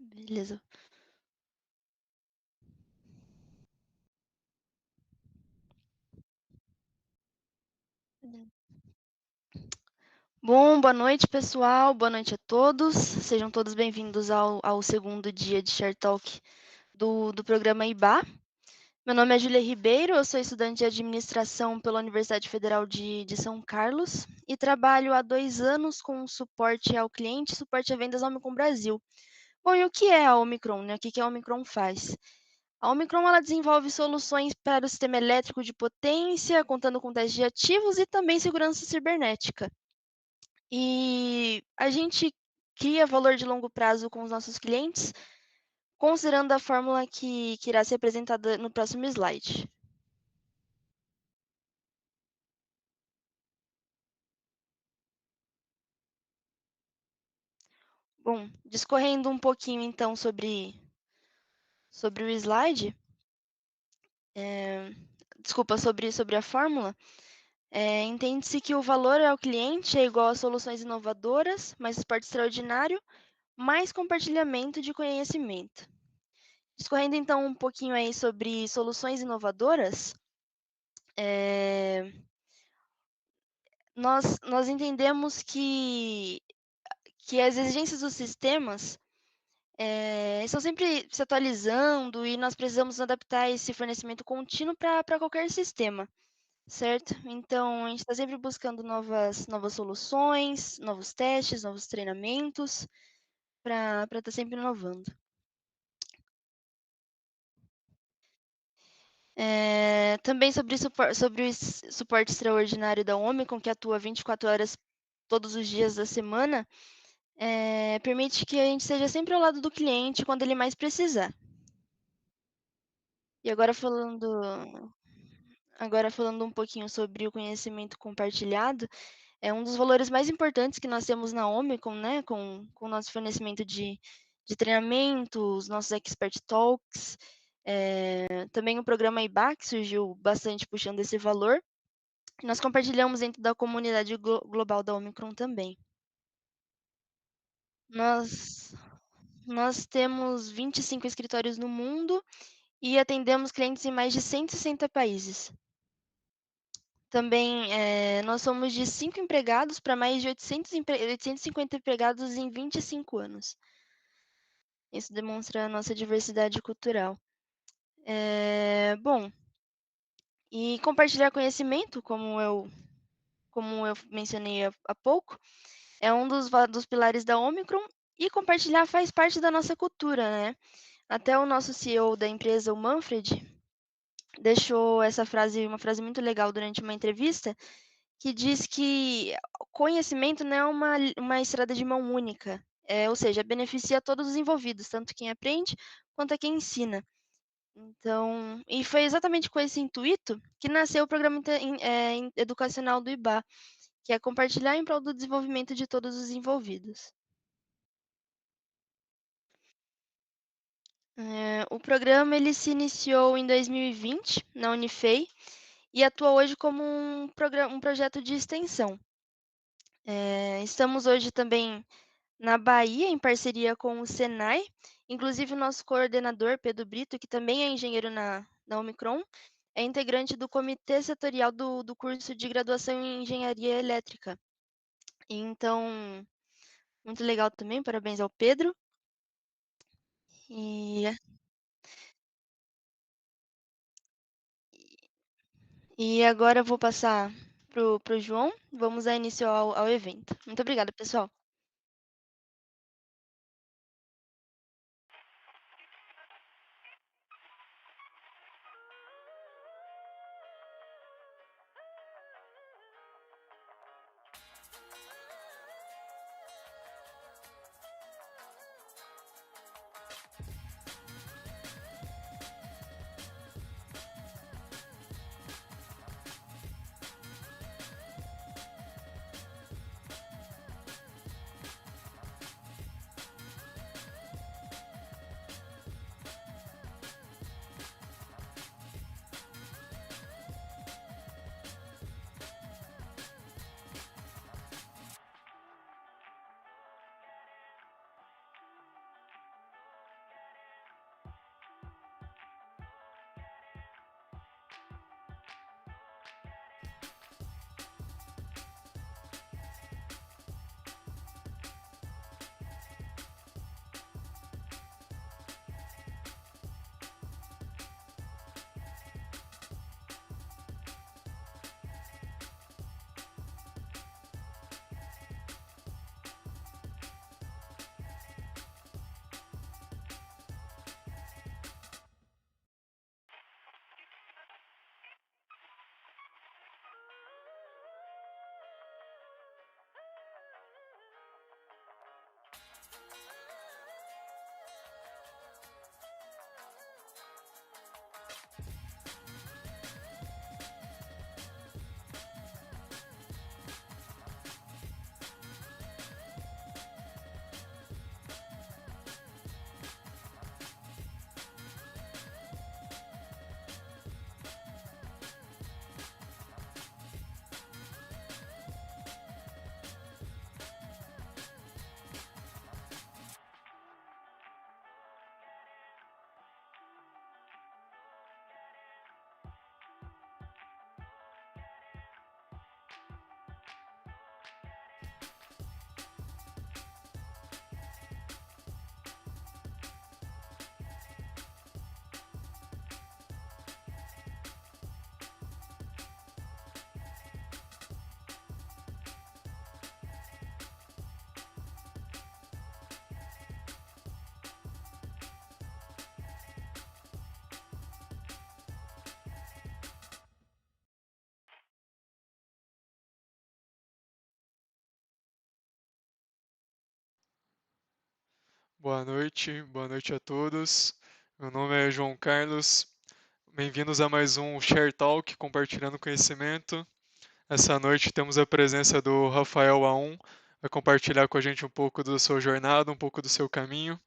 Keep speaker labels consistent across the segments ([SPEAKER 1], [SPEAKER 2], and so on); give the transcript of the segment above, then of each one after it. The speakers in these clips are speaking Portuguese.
[SPEAKER 1] Beleza. Bom, boa noite, pessoal. Boa noite a todos. Sejam todos bem-vindos ao segundo dia de Share Talk do programa IBA. Meu nome é Júlia Ribeiro, eu sou estudante de administração pela Universidade Federal de São Carlos e trabalho há 2 anos com suporte ao cliente e suporte a vendas Omicron Brasil. Bom, e o que é a Omicron, né? O que a Omicron faz? A Omicron ela desenvolve soluções para o sistema elétrico de potência, contando com testes de ativos e também segurança cibernética. E a gente cria valor de longo prazo com os nossos clientes, considerando a fórmula que irá ser apresentada no próximo slide. Bom, discorrendo um pouquinho então sobre o slide, sobre a fórmula, entende-se que o valor ao cliente é igual a soluções inovadoras, mais suporte extraordinário, mais compartilhamento de conhecimento. Discorrendo então um pouquinho aí sobre soluções inovadoras, nós entendemos que as exigências dos sistemas estão sempre se atualizando e nós precisamos adaptar esse fornecimento contínuo para qualquer sistema, certo? Então, a gente está sempre buscando novas soluções, novos testes, novos treinamentos, para estar sempre inovando. Também sobre o suporte extraordinário da Omicron, que atua 24 horas todos os dias da semana, permite que a gente esteja sempre ao lado do cliente quando ele mais precisar. E agora falando um pouquinho sobre o conhecimento compartilhado, é um dos valores mais importantes que nós temos na Omicron, né, com o nosso fornecimento de treinamento, os nossos expert talks, também o programa IBA, que surgiu bastante puxando esse valor. Nós compartilhamos dentro da comunidade global da Omicron também. Nós temos 25 escritórios no mundo e atendemos clientes em mais de 160 países. Também nós somos de 5 empregados para mais de 850 empregados em 25 anos. Isso demonstra a nossa diversidade cultural. Bom, e compartilhar conhecimento, como eu mencionei há pouco, é um dos pilares da Omicron e compartilhar faz parte da nossa cultura, né? Até o nosso CEO da empresa, o Manfred, deixou uma frase muito legal durante uma entrevista, que diz que conhecimento não é uma estrada de mão única, ou seja, beneficia todos os envolvidos, tanto quem aprende quanto a quem ensina. Então, e foi exatamente com esse intuito que nasceu o programa educacional do IBA, que é compartilhar em prol do desenvolvimento de todos os envolvidos. O programa ele se iniciou em 2020 na Unifei e atua hoje como um projeto de extensão. Estamos hoje também na Bahia, em parceria com o Senai. Inclusive, o nosso coordenador, Pedro Brito, que também é engenheiro na Omicron, é integrante do comitê setorial do curso de graduação em engenharia elétrica. Então, muito legal também, parabéns ao Pedro. E, e agora eu vou passar para o João. Vamos dar início ao evento. Muito obrigada, pessoal.
[SPEAKER 2] Boa noite a todos. Meu nome é João Carlos. Bem-vindos a mais um Share Talk, compartilhando conhecimento. Essa noite temos a presença do Rafael A1, vai compartilhar com a gente um pouco da sua jornada, um pouco do seu caminho.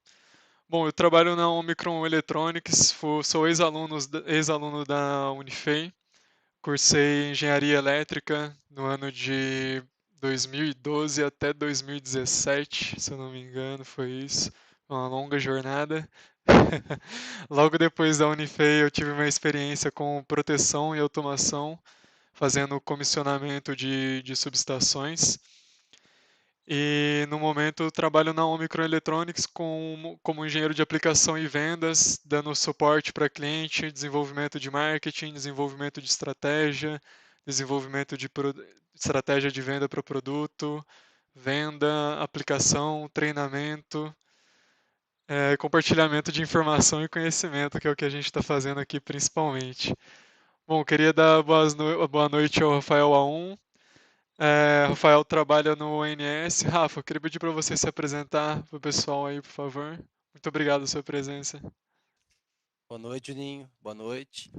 [SPEAKER 2] Bom, eu trabalho na Omicron Electronics, sou ex-aluno da Unifei, cursei engenharia elétrica no ano de 2012 até 2017, se eu não me engano, foi isso. Uma longa jornada. Logo depois da Unifei, eu tive uma experiência com proteção e automação, fazendo comissionamento de subestações. E no momento eu trabalho na Omicron Electronics como engenheiro de aplicação e vendas, dando suporte para cliente, desenvolvimento de marketing, desenvolvimento de estratégia, desenvolvimento de estratégia de venda para produto, venda, aplicação, treinamento, compartilhamento de informação e conhecimento, que é o que a gente está fazendo aqui principalmente. Bom, queria dar boa noite ao Rafael A1. Rafael trabalha no ONS. Rafa, eu queria pedir para você se apresentar para o pessoal aí, por favor. Muito obrigado pela sua presença.
[SPEAKER 3] Boa noite, Juninho. Boa noite.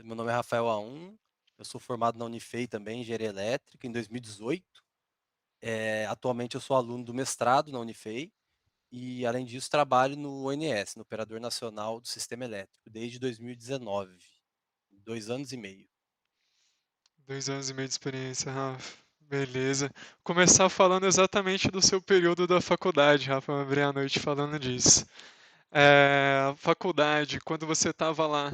[SPEAKER 3] Meu nome é Rafael A1. Eu sou formado na Unifei também, em engenharia elétrica, em 2018. Atualmente eu sou aluno do mestrado na Unifei e, além disso, trabalho no ONS, no Operador Nacional do Sistema Elétrico, desde 2019, 2 anos e meio.
[SPEAKER 2] 2 anos e meio de experiência, Rafa. Beleza. Começar falando exatamente do seu período da faculdade, Rafa. Eu abri a noite falando disso. Faculdade, quando você estava lá,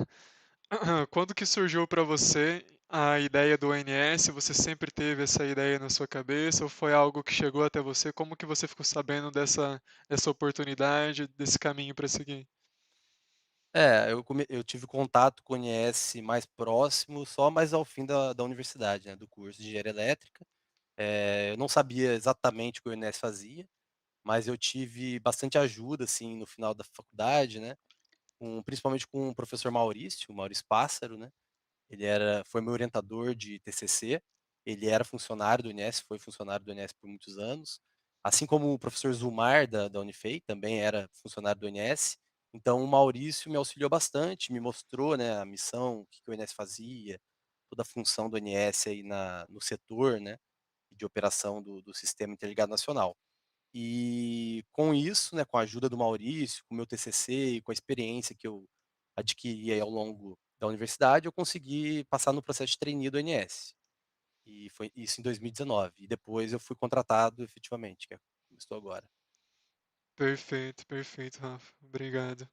[SPEAKER 2] quando que surgiu para você a ideia do ONS? Você sempre teve essa ideia na sua cabeça ou foi algo que chegou até você? Como que você ficou sabendo dessa oportunidade, desse caminho para seguir?
[SPEAKER 3] Eu tive contato com o ONS mais próximo só mais ao fim da universidade, né, do curso de engenharia elétrica. Eu não sabia exatamente o que o ONS fazia, mas eu tive bastante ajuda, assim, no final da faculdade, né, principalmente com o professor Maurício, o Maurício Pássaro, né. Foi meu orientador de TCC, ele era funcionário do INES, foi funcionário do INES por muitos anos, assim como o professor Zulmar da Unifei, também era funcionário do INES. Então o Maurício me auxiliou bastante, me mostrou, né, a missão, o que que o INES fazia, toda a função do INES aí no setor, né, de operação do Sistema Interligado Nacional. E com isso, né, com a ajuda do Maurício, com o meu TCC e com a experiência que eu adquiri aí ao longo da universidade, eu consegui passar no processo de trainee do ONS. E foi isso em 2019. E depois eu fui contratado efetivamente, que é como estou agora.
[SPEAKER 2] Perfeito, perfeito, Rafa. Obrigado.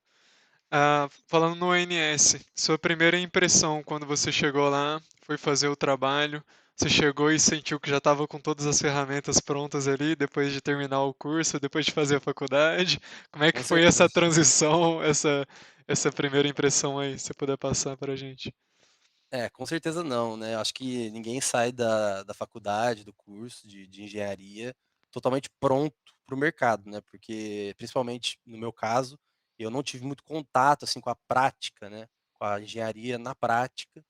[SPEAKER 2] Falando no ONS, sua primeira impressão quando você chegou lá, foi fazer o trabalho, você chegou e sentiu que já estava com todas as ferramentas prontas ali, depois de terminar o curso, depois de fazer a faculdade. Como é que
[SPEAKER 3] Com
[SPEAKER 2] foi essa
[SPEAKER 3] certeza.
[SPEAKER 2] transição, essa primeira impressão aí, se você puder passar para a gente?
[SPEAKER 3] Com certeza não, né, acho que ninguém sai da faculdade, do curso de engenharia, totalmente pronto para o mercado, né, porque principalmente no meu caso, eu não tive muito contato, assim, com a prática, né, com a engenharia na prática,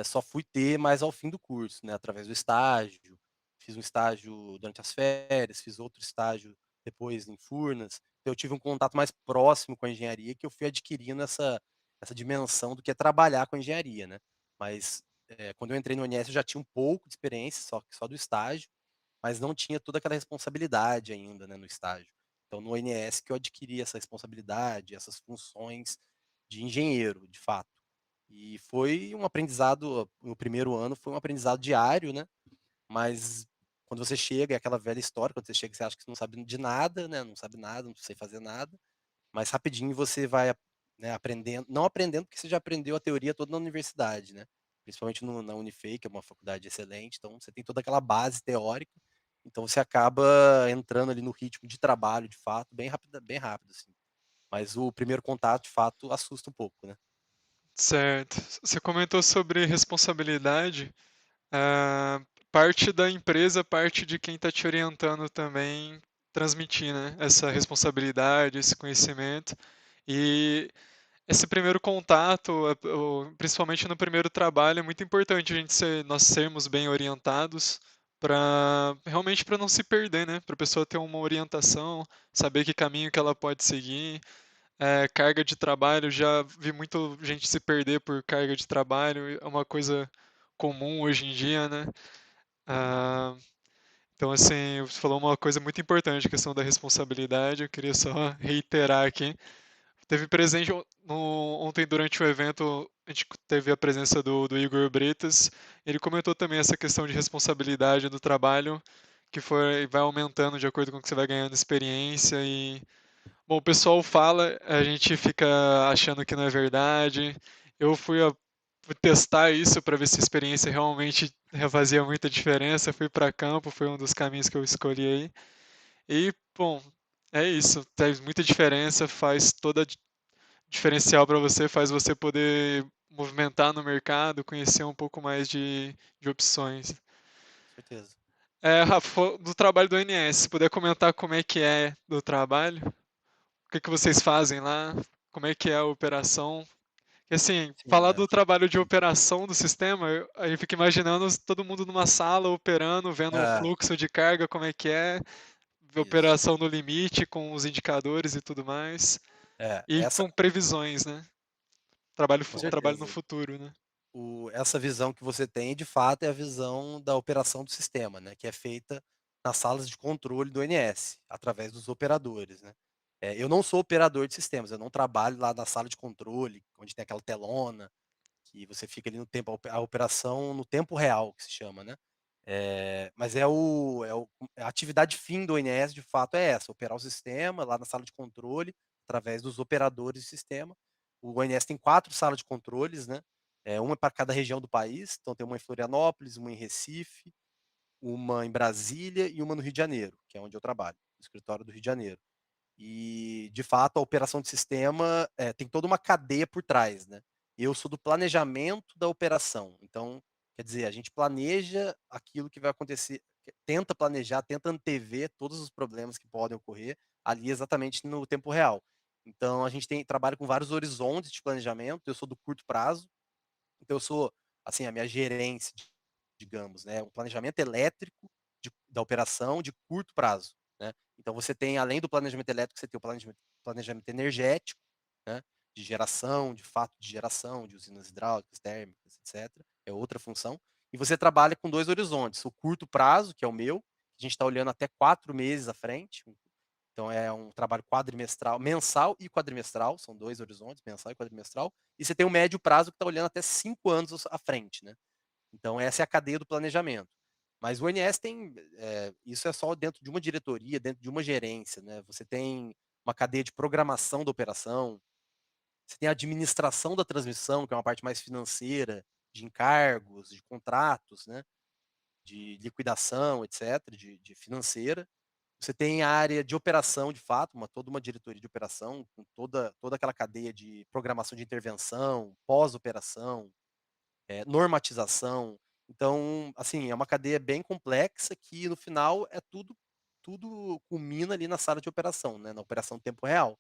[SPEAKER 3] só fui ter mais ao fim do curso, né, através do estágio, fiz um estágio durante as férias, fiz outro estágio depois em Furnas, então eu tive um contato mais próximo com a engenharia que eu fui adquirindo essa dimensão do que é trabalhar com engenharia, né. Mas, quando eu entrei no ONS eu já tinha um pouco de experiência, só do estágio, mas não tinha toda aquela responsabilidade ainda, né, no estágio. Então no ONS que eu adquiri essa responsabilidade, essas funções de engenheiro, de fato. E foi um aprendizado no primeiro ano foi um aprendizado diário, né, mas quando você chega é aquela velha história, quando você chega você acha que você não sabe de nada, né, não sabe nada, não sei fazer nada, mas rapidinho você vai né, aprendendo não aprendendo, porque você já aprendeu a teoria toda na universidade, né, principalmente na Unifei, que é uma faculdade excelente, então você tem toda aquela base teórica, então você acaba entrando ali no ritmo de trabalho, de fato, bem rápido, assim. Mas o primeiro contato, de fato, assusta um pouco, né.
[SPEAKER 2] Certo. Você comentou sobre responsabilidade. Ah, parte da empresa, parte de quem está te orientando também transmitir, né, essa responsabilidade, esse conhecimento. E esse primeiro contato, principalmente no primeiro trabalho, é muito importante nós sermos bem orientados para realmente para não se perder, né? Para a pessoa ter uma orientação, saber que caminho que ela pode seguir. Carga de trabalho, já vi muito gente se perder por carga de trabalho, é uma coisa comum hoje em dia, né?
[SPEAKER 3] Uhum.
[SPEAKER 2] Ah, então, assim, você falou uma coisa muito importante, a questão da responsabilidade, eu queria só reiterar aqui. Teve presente ontem durante o evento, a gente teve a presença do Igor Bretas, ele comentou também essa questão de responsabilidade do trabalho, que vai aumentando de acordo com que você vai ganhando experiência e bom, o pessoal fala, a gente fica achando que não é verdade. Eu fui testar isso para ver se a experiência realmente fazia muita diferença. Fui para campo, foi um dos caminhos que eu escolhi aí. E, bom, é isso. Faz muita diferença, faz toda diferencial para você, faz você poder movimentar no mercado, conhecer um pouco mais de opções.
[SPEAKER 3] Com certeza.
[SPEAKER 2] Rafa, do trabalho do NS, se puder comentar como é que é do trabalho? O que que vocês fazem lá? Como é que é a operação? E assim,
[SPEAKER 3] Sim,
[SPEAKER 2] falar do trabalho de operação do sistema, aí eu fico imaginando todo mundo numa sala operando, vendo o
[SPEAKER 3] É,
[SPEAKER 2] fluxo de carga, como é que é,
[SPEAKER 3] isso.
[SPEAKER 2] operação no limite com os indicadores e tudo mais, e
[SPEAKER 3] Essa
[SPEAKER 2] com previsões, né?
[SPEAKER 3] com
[SPEAKER 2] Trabalho no
[SPEAKER 3] certeza.
[SPEAKER 2] futuro, né?
[SPEAKER 3] Essa visão que você tem, de fato, é a visão da operação do sistema, né, que é feita nas salas de controle do ONS, através dos operadores, né. Eu não sou operador de sistemas, eu não trabalho lá na sala de controle, onde tem aquela telona, que você fica ali no tempo a operação no tempo real, que se chama, né. Mas a atividade fim do ONS, de fato, é essa, operar o sistema lá na sala de controle, através dos operadores de sistema. O ONS tem 4 salas de controles, né, uma para cada região do país, então tem uma em Florianópolis, uma em Recife, uma em Brasília e uma no Rio de Janeiro, que é onde eu trabalho, no escritório do Rio de Janeiro. E, de fato, a operação de sistema, tem toda uma cadeia por trás, né. Eu sou do planejamento da operação, então, quer dizer, a gente planeja aquilo que vai acontecer, tenta planejar, tenta antever todos os problemas que podem ocorrer, ali exatamente no tempo real. Então a gente trabalha com vários horizontes de planejamento, eu sou do curto prazo, então eu sou, assim, a minha gerência, digamos, né, um planejamento elétrico da operação de curto prazo, né. Então você tem, além do planejamento elétrico, você tem o planejamento energético, né, de geração, de fato de geração, de usinas hidráulicas, térmicas, etcétera, é outra função. E você trabalha com 2 horizontes, o curto prazo, que é o meu, a gente está olhando até 4 meses à frente, então é um trabalho quadrimestral, mensal e quadrimestral, são 2 horizontes, mensal e quadrimestral, e você tem o médio prazo que está olhando até 5 anos à frente, né. Então essa é a cadeia do planejamento. Mas o ONS tem, isso é só dentro de uma diretoria, dentro de uma gerência, né, você tem uma cadeia de programação da operação, você tem a administração da transmissão, que é uma parte mais financeira, de encargos, de contratos, né, de liquidação, etcétera, de financeira. Você tem a área de operação, de fato, toda uma diretoria de operação, com toda aquela cadeia de programação de intervenção, pós-operação, normatização. Então, assim, é uma cadeia bem complexa que no final tudo culmina ali na sala de operação, né, na operação em tempo real.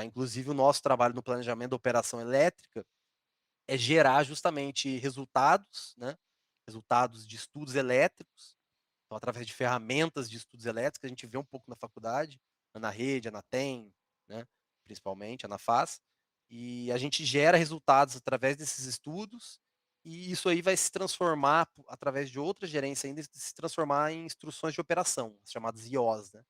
[SPEAKER 3] Inclusive o nosso trabalho no planejamento da operação elétrica é gerar justamente resultados, né, resultados de estudos elétricos, então através de ferramentas de estudos elétricos, a gente vê um pouco na faculdade, na rede, a Anatem, né, principalmente, a Anafaz, e a gente gera resultados através desses estudos, e isso aí vai se transformar, através de outra gerência ainda, se transformar em instruções de operação, as chamadas IOs, né.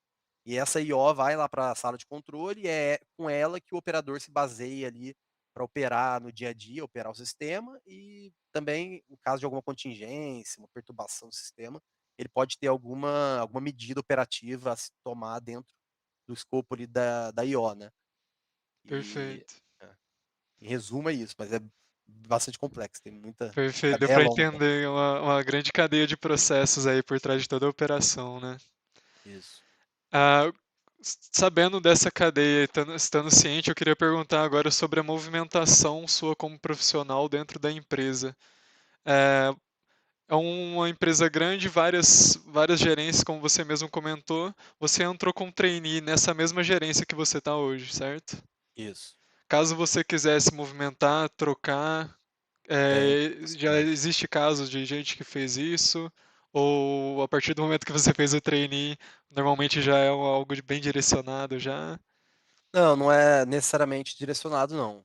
[SPEAKER 3] E essa IO vai lá para a sala de controle e é com ela que o operador se baseia ali para operar no dia a dia, operar o sistema e também, em caso de alguma contingência, uma perturbação do sistema, ele pode ter alguma medida operativa a se tomar dentro do escopo ali da IO, né. E,
[SPEAKER 2] Perfeito.
[SPEAKER 3] é, em resumo é isso, mas é bastante complexo, tem muita a
[SPEAKER 2] Perfeito, deu
[SPEAKER 3] cadeia é
[SPEAKER 2] para
[SPEAKER 3] longa.
[SPEAKER 2] entender uma grande cadeia de processos aí por trás de toda a operação, né.
[SPEAKER 3] Isso.
[SPEAKER 2] Ah, sabendo dessa cadeia e estando ciente, eu queria perguntar agora sobre a movimentação sua como profissional dentro da empresa. Eh, é uma empresa grande, várias gerências, como você mesmo comentou. Você entrou como trainee nessa mesma gerência que você está hoje, certo?
[SPEAKER 3] Isso.
[SPEAKER 2] Caso você quisesse movimentar, trocar,
[SPEAKER 3] Tem
[SPEAKER 2] já
[SPEAKER 3] possibilidade.
[SPEAKER 2] existe casos de gente que fez isso? Ou a partir do momento que você fez o trainee, normalmente já é algo bem direcionado já?
[SPEAKER 3] Não, não é necessariamente direcionado não.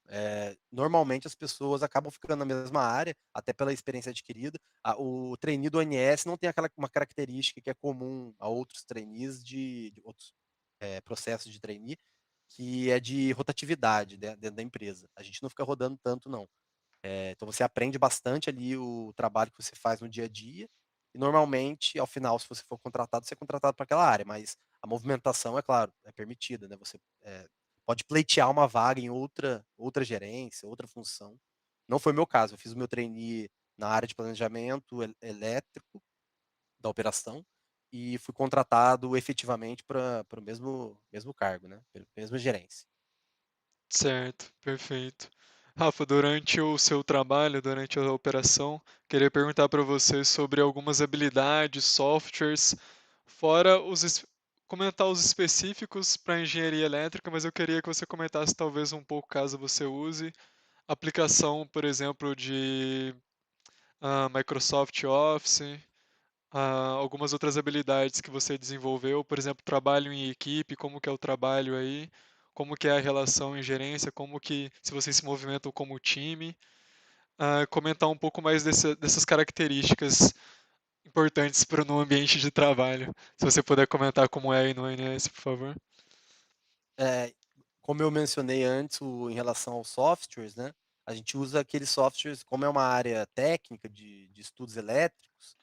[SPEAKER 3] Normalmente as pessoas acabam ficando na mesma área, até pela experiência adquirida. O trainee do ONS não tem uma característica que é comum a outros trainees de outros, processos de trainee, que é de rotatividade, né, dentro da empresa. A gente não fica rodando tanto não. Então você aprende bastante ali o trabalho que você faz no dia a dia, e normalmente, ao final, se você for contratado, você é contratado para aquela área, mas a movimentação, é claro, é permitida, né, você, pode pleitear uma vaga em outra gerência, outra função. Não foi o meu caso, eu fiz o meu trainee na área de planejamento elétrico da operação, e fui contratado efetivamente para o mesmo cargo, né, pela mesma gerência.
[SPEAKER 2] Certo, perfeito. Rafa, durante o seu trabalho, durante a operação, queria perguntar para você sobre algumas habilidades, softwares, fora comentar os específicos para engenharia elétrica, mas eu queria que você comentasse talvez um pouco, caso você use, aplicação, por exemplo, de Microsoft Office, algumas outras habilidades que você desenvolveu, por exemplo, trabalho em equipe, como que é o trabalho aí, como que é a relação em gerência, como que se vocês se movimentam como time, comentar um pouco mais dessas características importantes no ambiente de trabalho. Se você puder comentar como é aí no ONS, por favor.
[SPEAKER 3] É, como eu mencionei antes, em relação aos softwares, né, a gente usa aqueles softwares, como é uma área técnica de estudos elétricos,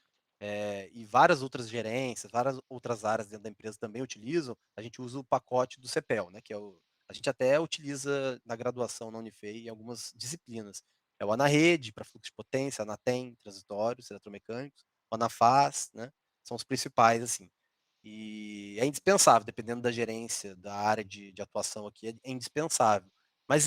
[SPEAKER 3] e várias outras gerências, várias outras áreas dentro da empresa também utilizam, a gente usa o pacote do CPEL, né, que é a gente até utiliza na graduação na Unifei em algumas disciplinas. É o ANA-Rede para fluxo de potência, ANA-TEM, transitórios, eletromecânicos, o ANA-FAS, né, são os principais, assim. E é indispensável, dependendo da gerência, da área de atuação aqui, é indispensável. Mas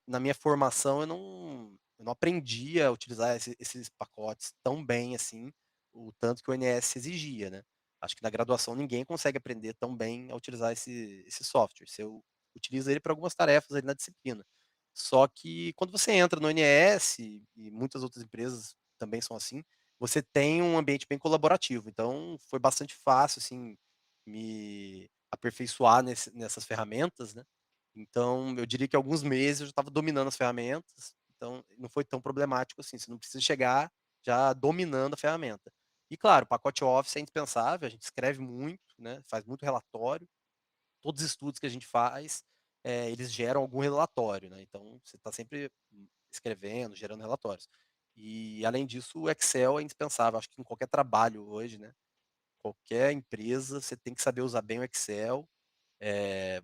[SPEAKER 3] na minha formação, eu não aprendi a utilizar esses pacotes tão bem assim, o tanto que o ONS exigia, né. Acho que na graduação ninguém consegue aprender tão bem a utilizar esse software. Você utiliza ele para algumas tarefas ali na disciplina. Só que quando você entra no ONS, e muitas outras empresas também são assim, você tem um ambiente bem colaborativo. Então, foi bastante fácil, assim, me aperfeiçoar nessas ferramentas, né. Então, eu diria que alguns meses eu já estava dominando as ferramentas, então não foi tão problemático assim, você não precisa chegar já dominando a ferramenta. E claro, o pacote Office é indispensável, a gente escreve muito, né, faz muito relatório, todos os estudos que a gente faz, eles geram algum relatório, né, então você está sempre escrevendo, gerando relatórios. E além disso, o Excel é indispensável, acho que em qualquer trabalho hoje, né, qualquer empresa, você tem que saber usar bem o Excel, eh,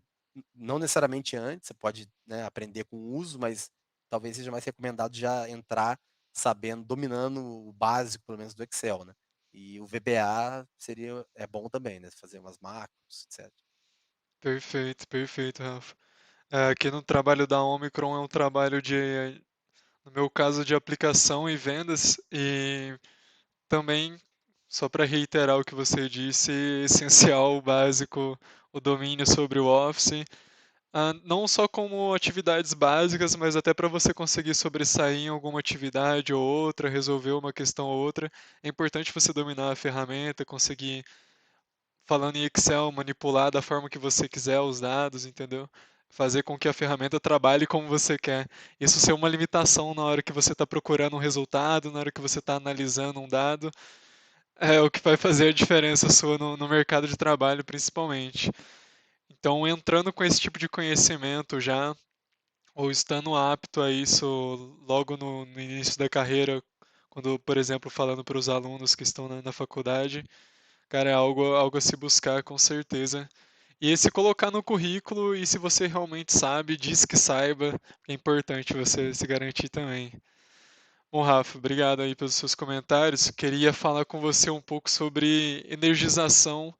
[SPEAKER 3] não necessariamente antes, você pode, né, aprender com o uso, mas talvez seja mais recomendado já entrar sabendo, dominando o básico, pelo menos, do Excel, né. E o VBA é bom também, né, fazer umas macros, etc.
[SPEAKER 2] Perfeito, perfeito, Rafa. Aqui no trabalho da Omicron é um trabalho de, no meu caso, de aplicação e vendas, e também, só para reiterar o que você disse, essencial, básico, o domínio sobre o Office, não só como atividades básicas, mas até para você conseguir sobressair em alguma atividade ou outra, resolver uma questão ou outra, é importante você dominar a ferramenta, conseguir, falando em Excel, manipular da forma que você quiser os dados, entendeu? Fazer com que a ferramenta trabalhe como você quer. Isso ser uma limitação na hora que você está procurando um resultado, na hora que você está analisando um dado, é o que vai fazer a diferença sua no mercado de trabalho, principalmente. Então, entrando com esse tipo de conhecimento já, ou estando apto a isso logo no início da carreira, quando, por exemplo, falando para os alunos que estão na faculdade, cara, é algo a se buscar com certeza. E se colocar no currículo, e se você realmente sabe, diz que saiba, é importante você se garantir também. Bom, Rafa, obrigado aí pelos seus comentários. Queria falar com você um pouco sobre energização,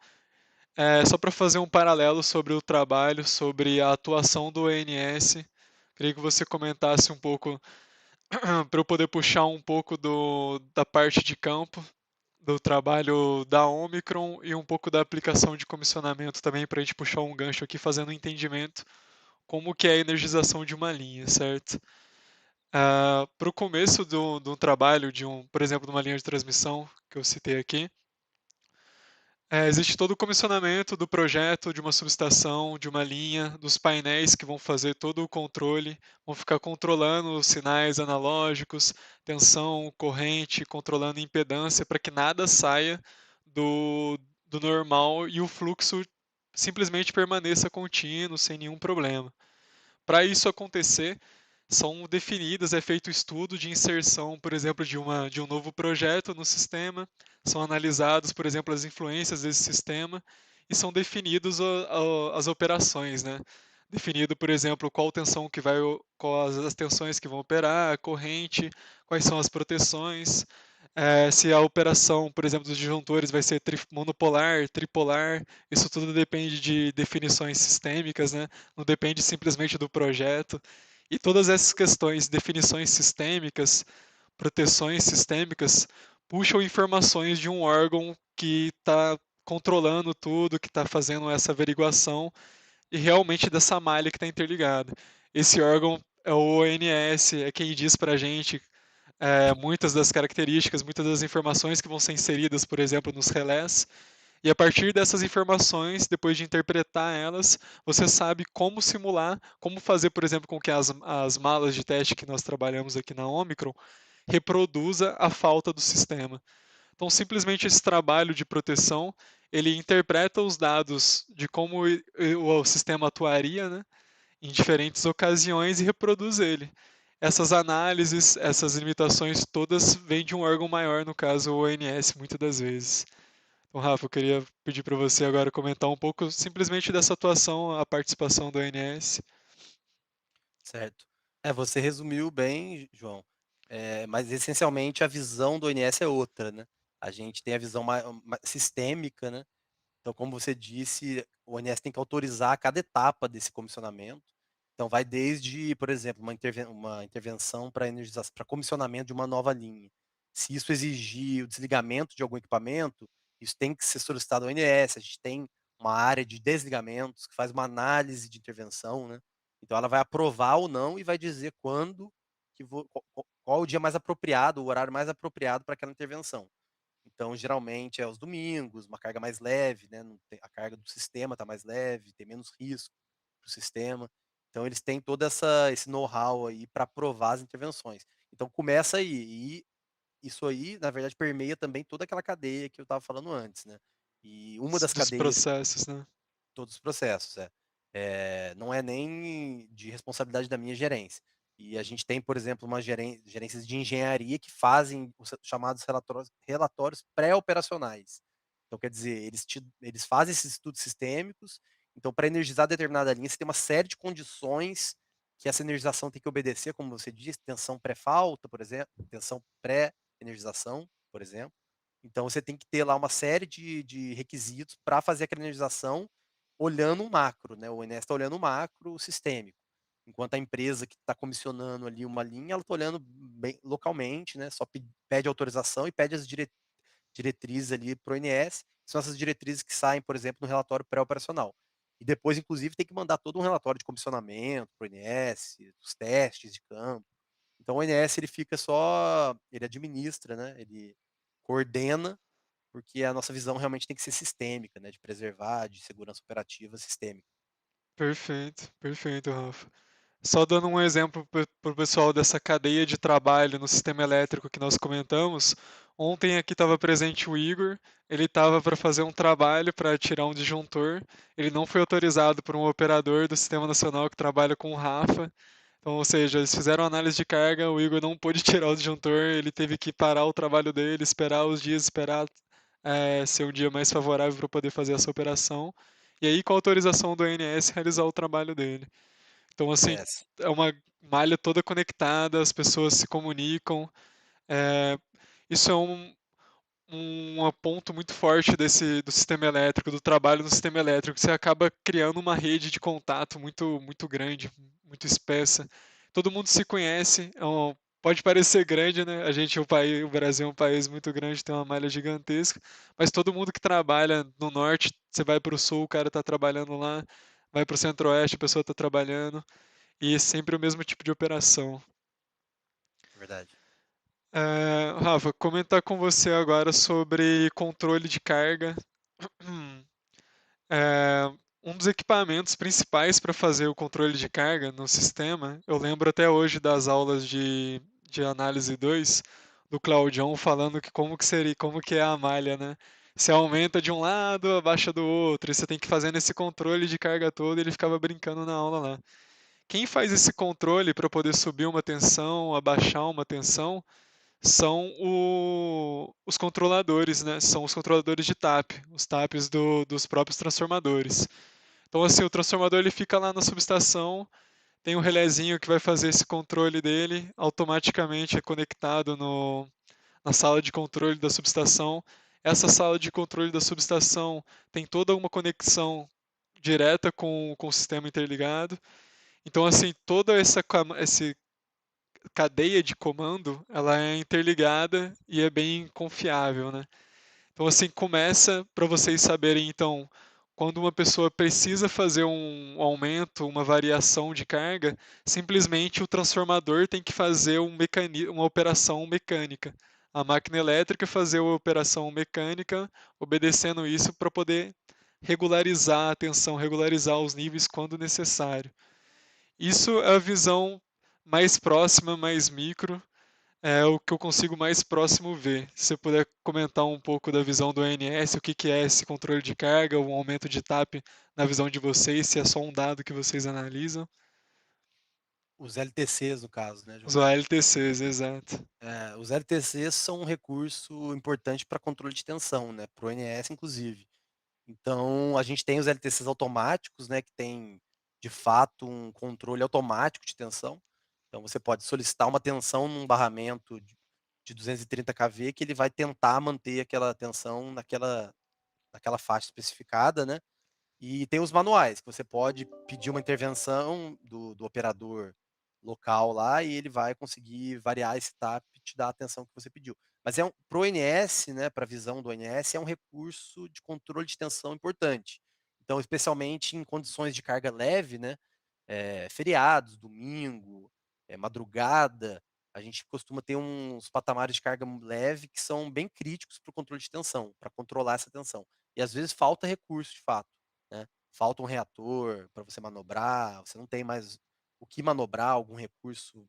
[SPEAKER 2] só para fazer um paralelo sobre o trabalho, sobre a atuação do ONS. Queria que você comentasse um pouco, para eu poder puxar um pouco da parte de campo, do trabalho da Omicron e um pouco da aplicação de comissionamento também, para a gente puxar um gancho aqui, fazendo um entendimento como que é a energização de uma linha, certo? Para o começo do trabalho por exemplo, de uma linha de transmissão que eu citei aqui, existe todo o comissionamento do projeto de uma subestação, de uma linha, dos painéis que vão fazer todo o controle, vão ficar controlando os sinais analógicos, tensão, corrente, controlando impedância para que nada saia do, do normal e o fluxo simplesmente permaneça contínuo, sem nenhum problema. Para isso acontecer, são definidas, é feito estudo de inserção, por exemplo, de um novo projeto no sistema, são analisados, por exemplo, as influências desse sistema e são definidos as operações, né? Definido, por exemplo, qual tensão que vai, qual as tensões que vão operar, a corrente, quais são as proteções, se a operação, por exemplo, dos disjuntores vai ser monopolar, tripolar, isso tudo depende de definições sistêmicas, né? Não depende simplesmente do projeto. E todas essas questões, definições sistêmicas, proteções sistêmicas, puxam informações de um órgão que está controlando tudo, que está fazendo essa averiguação, e realmente dessa malha que está interligada. Esse órgão é o ONS, é quem diz para a gente muitas das características, muitas das informações que vão ser inseridas, por exemplo, nos relés. E a partir dessas informações, depois de interpretar elas, você sabe como simular, como fazer, por exemplo, com que as malas de teste que nós trabalhamos aqui na Omicron reproduza a falta do sistema. Então, simplesmente esse trabalho de proteção, ele interpreta os dados de como o sistema atuaria, né, em diferentes ocasiões e reproduz ele. Essas análises, essas limitações todas vêm de um órgão maior, no caso o ONS, muitas das vezes. Então, Rafa, eu queria pedir para você agora comentar um pouco simplesmente dessa atuação, a participação do ONS.
[SPEAKER 3] Certo. Você resumiu bem, João. Mas essencialmente a visão do ONS é outra, né? A gente tem a visão mais sistêmica, né? Então, como você disse, o ONS tem que autorizar cada etapa desse comissionamento. Então, vai desde, por exemplo, uma intervenção para energização, para comissionamento de uma nova linha. Se isso exigir o desligamento de algum equipamento, isso tem que ser solicitado ao ONS. A gente tem uma área de desligamentos que faz uma análise de intervenção, né? Então, ela vai aprovar ou não e vai dizer quando, qual o dia mais apropriado, o horário mais apropriado para aquela intervenção. Então, geralmente é os domingos, uma carga mais leve, né? A carga do sistema está mais leve, tem menos risco para o sistema. Então, eles têm todo esse know-how aí para aprovar as intervenções. Então, começa aí. E isso aí, na verdade, permeia também toda aquela cadeia que eu estava falando antes, né? E uma das
[SPEAKER 2] Dos
[SPEAKER 3] cadeias,
[SPEAKER 2] processos, né?
[SPEAKER 3] todos os processos, não é nem de responsabilidade da minha gerência. E a gente tem, por exemplo, uma gerências de engenharia que fazem os chamados relatórios pré-operacionais. Então, quer dizer, eles fazem esses estudos sistêmicos. Então, para energizar determinada linha, você tem uma série de condições que essa energização tem que obedecer, como você disse, tensão pré-falta, por exemplo, tensão pré-energização, por exemplo. Então, você tem que ter lá uma série de requisitos para fazer aquela energização olhando um macro, né? O ONS está olhando o macro sistêmico. Enquanto a empresa que está comissionando ali uma linha, ela está olhando bem localmente, né? Só pede autorização e pede as diretrizes ali para o ONS. São essas diretrizes que saem, por exemplo, no relatório pré-operacional. E depois, inclusive, tem que mandar todo um relatório de comissionamento para o ONS, os testes de campo. Então, o ONS ele fica só, ele administra, né? Ele coordena, porque a nossa visão realmente tem que ser sistêmica, né? De preservar, de segurança operativa sistêmica.
[SPEAKER 2] Perfeito, perfeito, Rafa. Só dando um exemplo para o pessoal dessa cadeia de trabalho no sistema elétrico que nós comentamos, ontem aqui estava presente o Igor, ele estava para fazer um trabalho para tirar um disjuntor, ele não foi autorizado por um operador do Sistema Nacional que trabalha com o Rafa, então, ou seja, eles fizeram análise de carga, o Igor não pôde tirar o disjuntor, ele teve que parar o trabalho dele, esperar os dias, esperar ser um dia mais favorável para poder fazer essa operação, e aí com a autorização do ANS realizar o trabalho dele. Então, assim,
[SPEAKER 3] É,
[SPEAKER 2] é uma malha toda conectada, as pessoas se comunicam. É, isso é um ponto muito forte do sistema elétrico, do trabalho no sistema elétrico. Você acaba criando uma rede de contato muito, muito grande, muito espessa. Todo mundo se conhece. Pode parecer grande, né? O Brasil é um país muito grande, tem uma malha gigantesca, mas todo mundo que trabalha no norte, você vai para o sul, o cara está trabalhando lá, vai para o centro-oeste, a pessoa está trabalhando. E é sempre o mesmo tipo de operação.
[SPEAKER 3] verdade.
[SPEAKER 2] Rafa, comentar com você agora sobre controle de carga. É, um dos equipamentos principais para fazer o controle de carga no sistema, eu lembro até hoje das aulas de análise 2 do Claudião falando que como que seria, como que é a malha, né? Você aumenta de um lado, abaixa do outro, e você tem que fazer esse controle de carga todo, ele ficava brincando na aula lá. Quem faz esse controle para poder subir uma tensão, abaixar uma tensão, são os controladores, né? São os controladores de TAP, os TAPs dos próprios transformadores. Então, assim, o transformador ele fica lá na subestação, tem um relézinho que vai fazer esse controle dele, automaticamente é conectado na sala de controle da subestação. Essa sala de controle da subestação tem toda uma conexão direta com o sistema interligado. Então, assim, toda essa cadeia de comando, ela é interligada e é bem confiável, né? Então, assim, começa para vocês saberem, então, quando uma pessoa precisa fazer um aumento, uma variação de carga, simplesmente o transformador tem que fazer uma operação mecânica. A máquina elétrica fazer a operação mecânica, obedecendo isso para poder regularizar a tensão, regularizar os níveis quando necessário. Isso é a visão mais próxima, mais micro. é o que eu consigo mais próximo ver. Se você puder comentar um pouco da visão do ONS, o que que é esse controle de carga, o aumento de TAP na visão de vocês, se é só um dado que vocês analisam.
[SPEAKER 3] Os LTCs, no caso, né,
[SPEAKER 2] Os
[SPEAKER 3] João?
[SPEAKER 2] OLTCs, exato.
[SPEAKER 3] Os LTCs são um recurso importante para controle de tensão, né, para o ONS, inclusive. Então, a gente tem os LTCs automáticos, né, que tem, de fato, um controle automático de tensão. Então, você pode solicitar uma tensão num barramento de 230 kV, que ele vai tentar manter aquela tensão naquela faixa especificada, né? E tem os manuais, que você pode pedir uma intervenção do operador local lá e ele vai conseguir variar esse TAP e te dar a atenção que você pediu. Mas para o ONS, né, para a visão do ONS, é um recurso de controle de tensão importante. Então, especialmente em condições de carga leve, né, feriados, domingo, madrugada, a gente costuma ter uns patamares de carga leve que são bem críticos para o controle de tensão, para controlar essa tensão. E às vezes falta recurso, de fato, né? Falta um reator para você manobrar, você não tem mais o que manobrar, algum recurso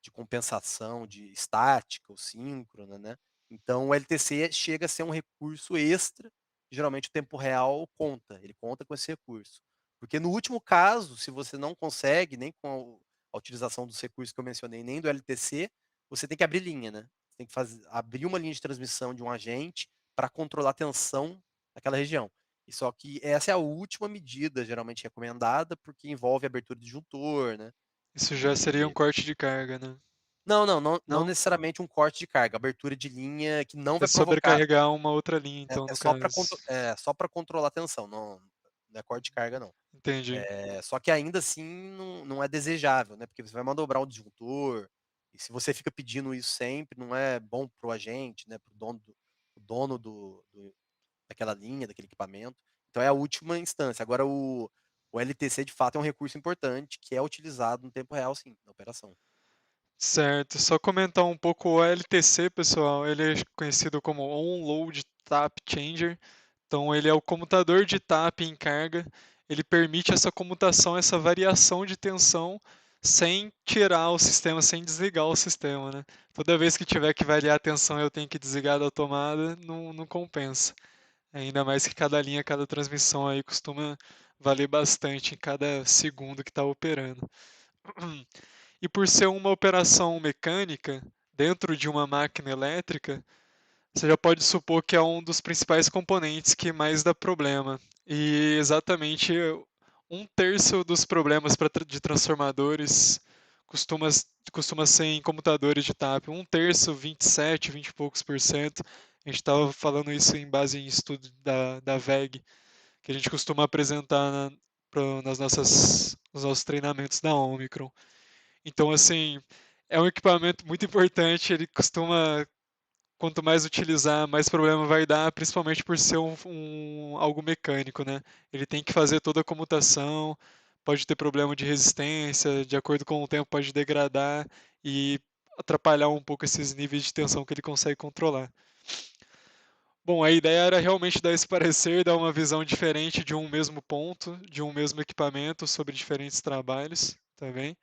[SPEAKER 3] de compensação de estática ou síncrona, né? Então o LTC chega a ser um recurso extra, geralmente o tempo real conta, ele conta com esse recurso. Porque no último caso, se você não consegue, nem com a utilização dos recursos que eu mencionei, nem do LTC, você tem que abrir linha, né? Você tem que abrir uma linha de transmissão de um agente para controlar a tensão naquela região. E só que essa é a última medida geralmente recomendada, porque envolve abertura de disjuntor, né?
[SPEAKER 2] Isso já seria um
[SPEAKER 3] E
[SPEAKER 2] corte de carga, né?
[SPEAKER 3] não
[SPEAKER 2] Não?
[SPEAKER 3] necessariamente um corte de carga, abertura de linha que não
[SPEAKER 2] É
[SPEAKER 3] vai provocar,
[SPEAKER 2] sobrecarregar uma outra linha,
[SPEAKER 3] é,
[SPEAKER 2] então,
[SPEAKER 3] é
[SPEAKER 2] no
[SPEAKER 3] só para
[SPEAKER 2] caso.
[SPEAKER 3] só para controlar a tensão, não é corte de carga não.
[SPEAKER 2] Entendi.
[SPEAKER 3] Só que ainda assim não é desejável, né? Porque você vai manobrar o disjuntor, e se você fica pedindo isso sempre, não é bom para o agente, né? Para o dono daquela linha, daquele equipamento. Então é a última instância. Agora o LTC de fato é um recurso importante que é utilizado no tempo real, sim, na operação.
[SPEAKER 2] Certo. Só comentar um pouco o LTC, pessoal. Ele é conhecido como On-Load Tap Changer. Então, ele é o comutador de tap em carga. Ele permite essa comutação, essa variação de tensão sem tirar o sistema, sem desligar o sistema, né? Toda vez que tiver que variar a tensão, eu tenho que desligar da tomada, não compensa. Ainda mais que cada linha, cada transmissão aí costuma valer bastante em cada segundo que está operando. E por ser uma operação mecânica dentro de uma máquina elétrica, você já pode supor que é um dos principais componentes que mais dá problema. E exatamente um terço dos problemas de transformadores costuma, costuma ser em computadores de TAP. Um terço, 27, 20 e poucos por cento. A gente estava falando isso em base em estudo da VEG, que a gente costuma apresentar nos nossos treinamentos da Omicron. Então, assim, é um equipamento muito importante, ele costuma, quanto mais utilizar, mais problema vai dar, principalmente por ser algo mecânico, né? Ele tem que fazer toda a comutação, pode ter problema de resistência, de acordo com o tempo pode degradar e atrapalhar um pouco esses níveis de tensão que ele consegue controlar. Bom, a ideia era realmente dar esse parecer, dar uma visão diferente de um mesmo ponto, de um mesmo equipamento sobre diferentes trabalhos, tá bem?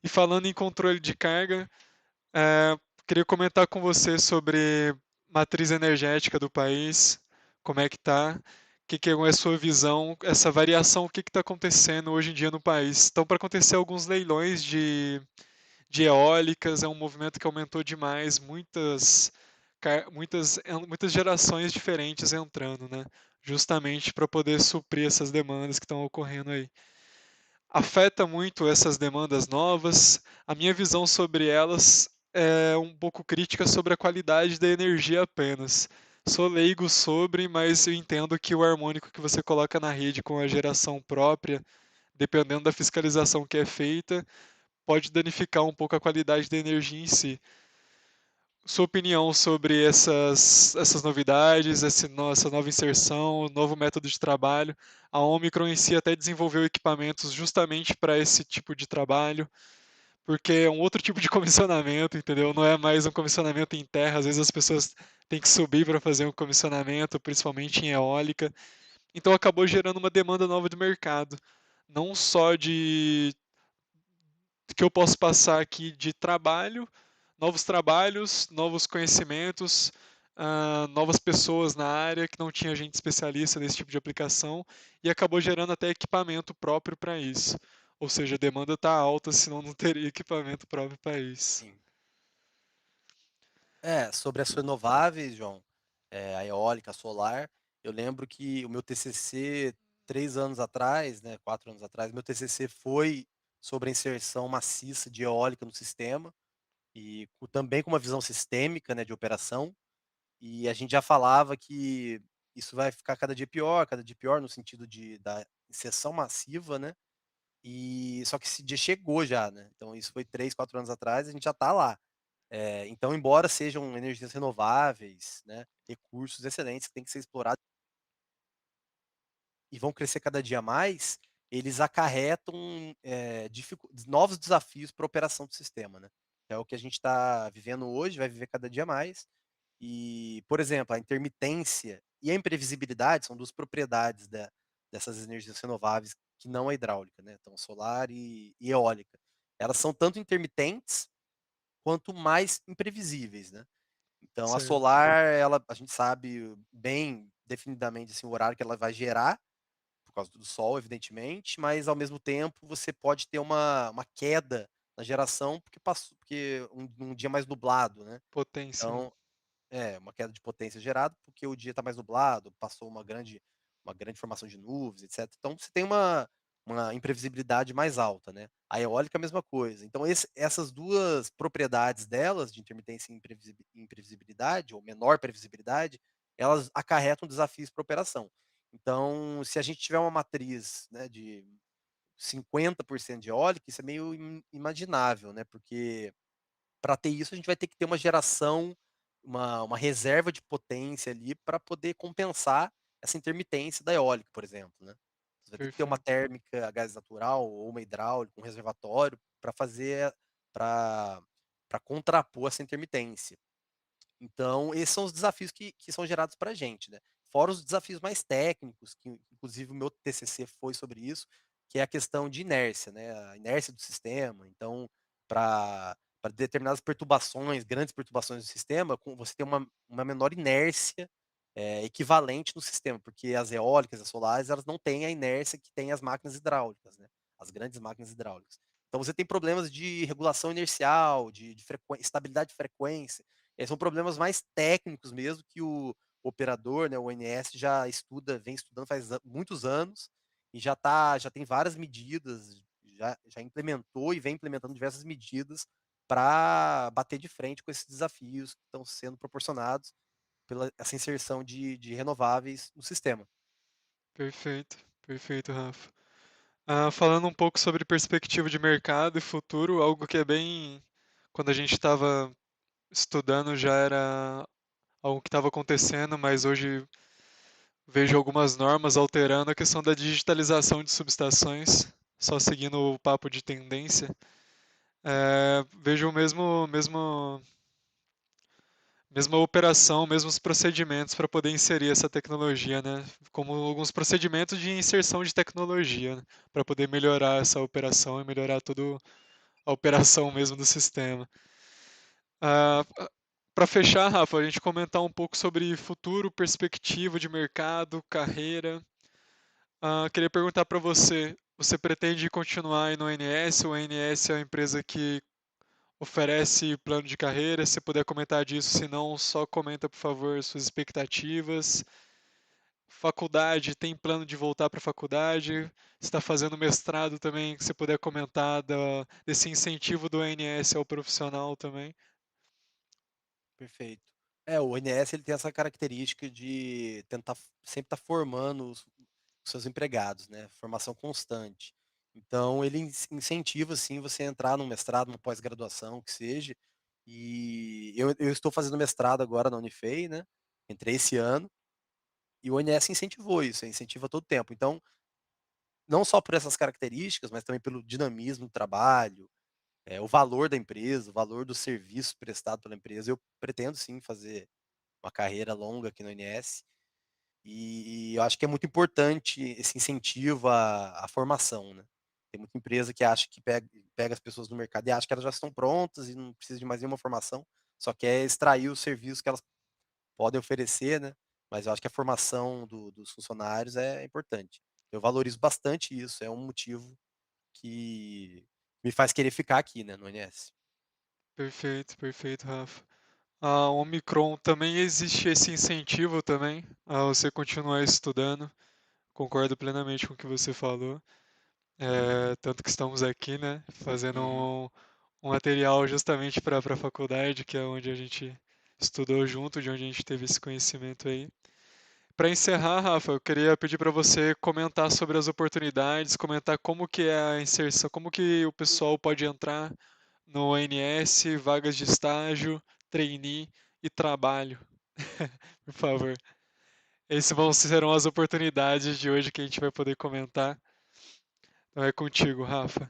[SPEAKER 2] E falando em controle de carga, é, queria comentar com você sobre matriz energética do país, como é que está, que é a sua visão, essa variação, o que está acontecendo hoje em dia no país. Estão para acontecer alguns leilões de eólicas, é um movimento que aumentou demais, muitas gerações diferentes entrando, né? Justamente para poder suprir essas demandas que estão ocorrendo aí. Afeta muito essas demandas novas. A minha visão sobre elas é um pouco crítica sobre a qualidade da energia apenas. Sou leigo sobre, mas eu entendo que o harmônico que você coloca na rede com a geração própria, dependendo da fiscalização que é feita, pode danificar um pouco a qualidade da energia em si. Sua opinião sobre essas novidades, essa nova inserção, novo método de trabalho. A Omicron em si até desenvolveu equipamentos justamente para esse tipo de trabalho, porque é um outro tipo de comissionamento, entendeu? Não é mais um comissionamento em terra, às vezes as pessoas têm que subir para fazer um comissionamento, principalmente em eólica. Então acabou gerando uma demanda nova de mercado, não só de que eu posso passar aqui de trabalho, novos trabalhos, novos conhecimentos, novas pessoas na área que não tinha gente especialista nesse tipo de aplicação e acabou gerando até equipamento próprio para isso. Ou seja, a demanda está alta, senão não teria equipamento próprio para isso.
[SPEAKER 3] Sim. É, sobre as renováveis, João, a eólica, a solar, eu lembro que o meu TCC, 3 anos atrás, né, 4 anos atrás, meu TCC foi sobre a inserção maciça de eólica no sistema e também com uma visão sistêmica, né, de operação, e a gente já falava que isso vai ficar cada dia pior no sentido da inserção massiva, né, e só que esse dia chegou já, né, então isso foi 3, 4 anos atrás, a gente já está lá. Então, embora sejam energias renováveis, né, recursos excelentes que têm que ser explorados e vão crescer cada dia mais, eles acarretam, novos desafios para a operação do sistema, né. É o que a gente está vivendo hoje, vai viver cada dia mais. E, por exemplo, a intermitência e a imprevisibilidade são 2 propriedades dessas energias renováveis que não a hidráulica, né, então solar e eólica. Elas são tanto intermitentes quanto mais imprevisíveis, né. Então a
[SPEAKER 2] Certo,
[SPEAKER 3] solar, ela a gente sabe bem definidamente, assim, o horário que ela vai gerar, por causa do sol, evidentemente, mas ao mesmo tempo você pode ter uma queda na geração, porque um dia mais nublado, né.
[SPEAKER 2] potência, né?
[SPEAKER 3] Então uma queda de potência gerada, porque o dia está mais nublado, passou uma grande formação de nuvens, etcétera. Então você tem uma imprevisibilidade mais alta, né. A eólica é a mesma coisa. Então essas 2 propriedades delas, de intermitência e imprevisibilidade, ou menor previsibilidade, elas acarretam desafios para operação. Então, se a gente tiver uma matriz, né, de 50% de eólica, isso é meio imaginável, né, porque para ter isso, a gente vai ter que ter uma geração, uma reserva de potência ali para poder compensar essa intermitência da eólica, por exemplo, né. Você vai ter que ter uma
[SPEAKER 2] Perfeito,
[SPEAKER 3] térmica a gás natural ou uma hidráulica, um reservatório para fazer para contrapor essa intermitência. Então, esses são os desafios que são gerados para a gente, né. Fora os desafios mais técnicos, que inclusive o meu TCC foi sobre isso, que é a questão de inércia, né, a inércia do sistema. Então, para determinadas perturbações, grandes perturbações do sistema, você tem uma menor inércia, equivalente no sistema, porque as eólicas, as solares, elas não têm a inércia que têm as máquinas hidráulicas, né, as grandes máquinas hidráulicas. Então você tem problemas de regulação inercial, de estabilidade de frequência, são problemas mais técnicos mesmo que o operador, né, o ONS vem estudando faz muitos anos e já tem várias medidas, já implementou e vem implementando diversas medidas para bater de frente com esses desafios que estão sendo proporcionados pela essa inserção de renováveis no sistema.
[SPEAKER 2] perfeito, perfeito, Rafa. Falando um pouco sobre perspectiva de mercado e futuro, algo que é bem. Quando a gente estava estudando já era algo que estava acontecendo, mas hoje vejo algumas normas alterando a questão da digitalização de subestações, só seguindo o papo de tendência. Vejo o mesma operação, mesmos procedimentos para poder inserir essa tecnologia, né? Como alguns procedimentos de inserção de tecnologia, né? Para poder melhorar essa operação e melhorar toda a operação mesmo do sistema. Para fechar, Rafa, a gente comentar um pouco sobre futuro, perspectiva de mercado, carreira. Queria perguntar para você, você pretende continuar aí no ONS? O ONS é uma empresa que oferece plano de carreira? Se puder comentar disso, se não, só comenta, por favor, suas expectativas. Faculdade, tem plano de voltar para a faculdade? Está fazendo mestrado também, que você puder comentar desse incentivo do ONS ao profissional também.
[SPEAKER 3] Perfeito. O ONS ele tem essa característica de tentar sempre estar formando os seus empregados, né, formação constante. Então ele incentiva, sim, você a entrar num mestrado, numa pós-graduação, que seja, e eu estou fazendo mestrado agora na Unifei, né, entrei esse ano, e o ONS incentivou isso, incentiva todo tempo. Então, não só por essas características, mas também pelo dinamismo do trabalho, o valor da empresa, o valor do serviço prestado pela empresa, eu pretendo sim fazer uma carreira longa aqui no ONS, e eu acho que é muito importante esse incentivo à formação, né. Tem muita empresa que acha que pega as pessoas no mercado e acha que elas já estão prontas e não precisa de mais nenhuma formação, só quer extrair os serviços que elas podem oferecer, né? Mas eu acho que a formação dos funcionários é importante. Eu valorizo bastante isso, é um motivo que me faz querer ficar aqui, né, no INS.
[SPEAKER 2] Perfeito, perfeito, Rafa. A Omicron também existe esse incentivo também a você continuar estudando. Concordo plenamente com o que você falou. Tanto que estamos aqui, né, fazendo
[SPEAKER 3] Uhum.
[SPEAKER 2] um material justamente para a faculdade, que é onde a gente estudou junto, de onde a gente teve esse conhecimento aí. Para encerrar, Rafa, eu queria pedir para você comentar sobre as oportunidades, comentar como que é a inserção, como que o pessoal pode entrar no ONS, vagas de estágio, trainee e trabalho. Por favor. Serão as oportunidades de hoje que a gente vai poder comentar. Então é contigo, Rafa.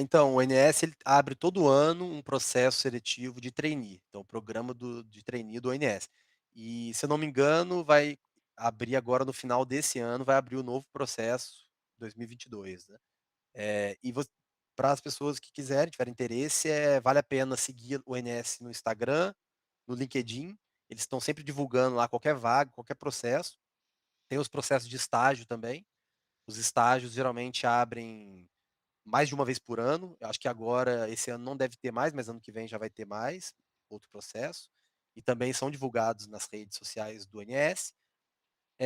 [SPEAKER 3] Então, o INS ele abre todo ano um processo seletivo de trainee, então o programa de trainee do INS. E, se eu não me engano, vai abrir agora no final desse ano, vai abrir o novo processo 2022, né? E para as pessoas que quiserem, tiverem interesse, vale a pena seguir o INS no Instagram, no LinkedIn. Eles estão sempre divulgando lá qualquer vaga, qualquer processo. Tem os processos de estágio também. Os estágios geralmente abrem mais de uma vez por ano. Eu acho que agora, esse ano não deve ter mais, mas ano que vem já vai ter mais, outro processo. E também são divulgados nas redes sociais do INS.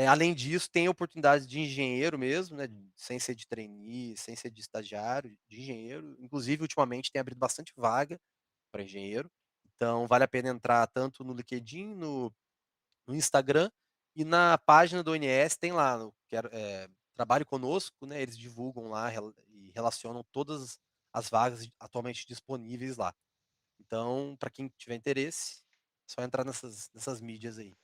[SPEAKER 3] Além disso, tem oportunidades de engenheiro mesmo, né? Sem ser de trainee, sem ser de estagiário, de engenheiro. Inclusive, ultimamente tem abrido bastante vaga para engenheiro. Então, vale a pena entrar tanto no LinkedIn, no Instagram e na página do ONS tem lá, trabalhe conosco, né? Eles divulgam lá e relacionam todas as vagas atualmente disponíveis lá. Então, para quem tiver interesse, é só entrar nessas mídias aí.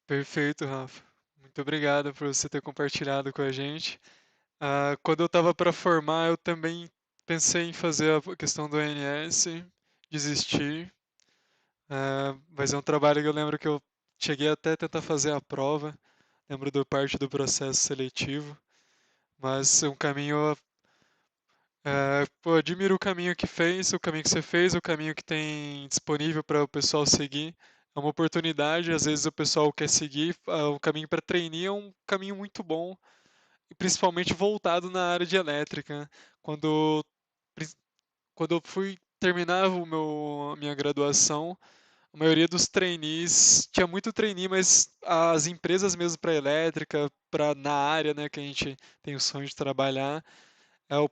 [SPEAKER 2] Perfeito, Rafa. Muito obrigado por você ter compartilhado com a gente. Quando eu estava para formar, eu também pensei em fazer a questão do ONS, desistir. Mas é um trabalho que eu lembro que eu cheguei até a tentar fazer a prova. Lembro do parte do processo seletivo. Mas é um caminho. Pô, admiro o caminho que fez, o caminho que você fez, o caminho que tem disponível para o pessoal seguir. É uma oportunidade, às vezes o pessoal quer seguir. O caminho para trainee é um caminho muito bom, e principalmente voltado na área de elétrica, né? Quando, prin- quando eu fui terminar a minha graduação, a maioria dos trainees tinha muito trainee, mas as empresas mesmo para elétrica, na área, né, que a gente tem o sonho de trabalhar,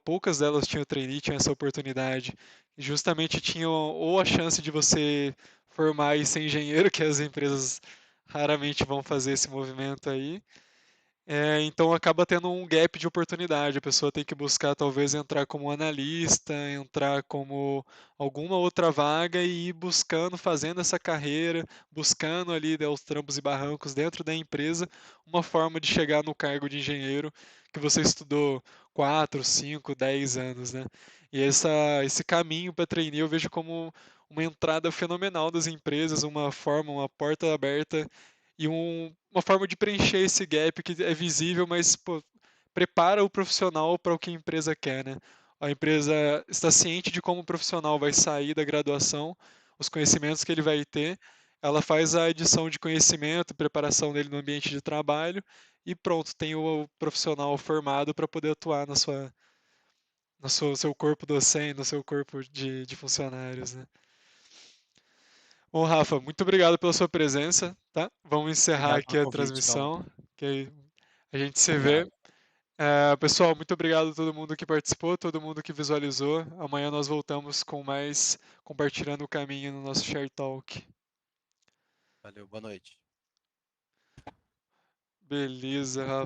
[SPEAKER 2] poucas delas tinham trainee, tinham essa oportunidade. E justamente tinham ou a chance de você formar e ser engenheiro, que as empresas raramente vão fazer esse movimento aí. Então acaba tendo um gap de oportunidade. A pessoa tem que buscar talvez entrar como analista, entrar como alguma outra vaga e ir buscando, fazendo essa carreira, buscando ali, né, os trampos e barrancos dentro da empresa, uma forma de chegar no cargo de engenheiro que você estudou 4, 5, 10 anos, né? E esse caminho para trainee eu vejo como uma entrada fenomenal das empresas, uma forma, uma porta aberta e uma forma de preencher esse gap que é visível, mas pô, prepara o profissional para o que a empresa quer, né? A empresa está ciente de como o profissional vai sair da graduação, os conhecimentos que ele vai ter, ela faz a adição de conhecimento, preparação dele no ambiente de trabalho e pronto, tem o profissional formado para poder atuar no seu corpo docente, no seu corpo de funcionários, né? Bom, Rafa, muito obrigado pela sua presença, tá? Vamos encerrar
[SPEAKER 3] Obrigado
[SPEAKER 2] aqui
[SPEAKER 3] pelo
[SPEAKER 2] a
[SPEAKER 3] convite, Cauã.
[SPEAKER 2] transmissão, que aí a gente se vê.
[SPEAKER 3] Obrigado.
[SPEAKER 2] Pessoal, muito obrigado a todo mundo que participou, todo mundo que visualizou. Amanhã nós voltamos com mais compartilhando o caminho no nosso Share Talk.
[SPEAKER 3] Valeu, boa noite.
[SPEAKER 2] Beleza, Rafa.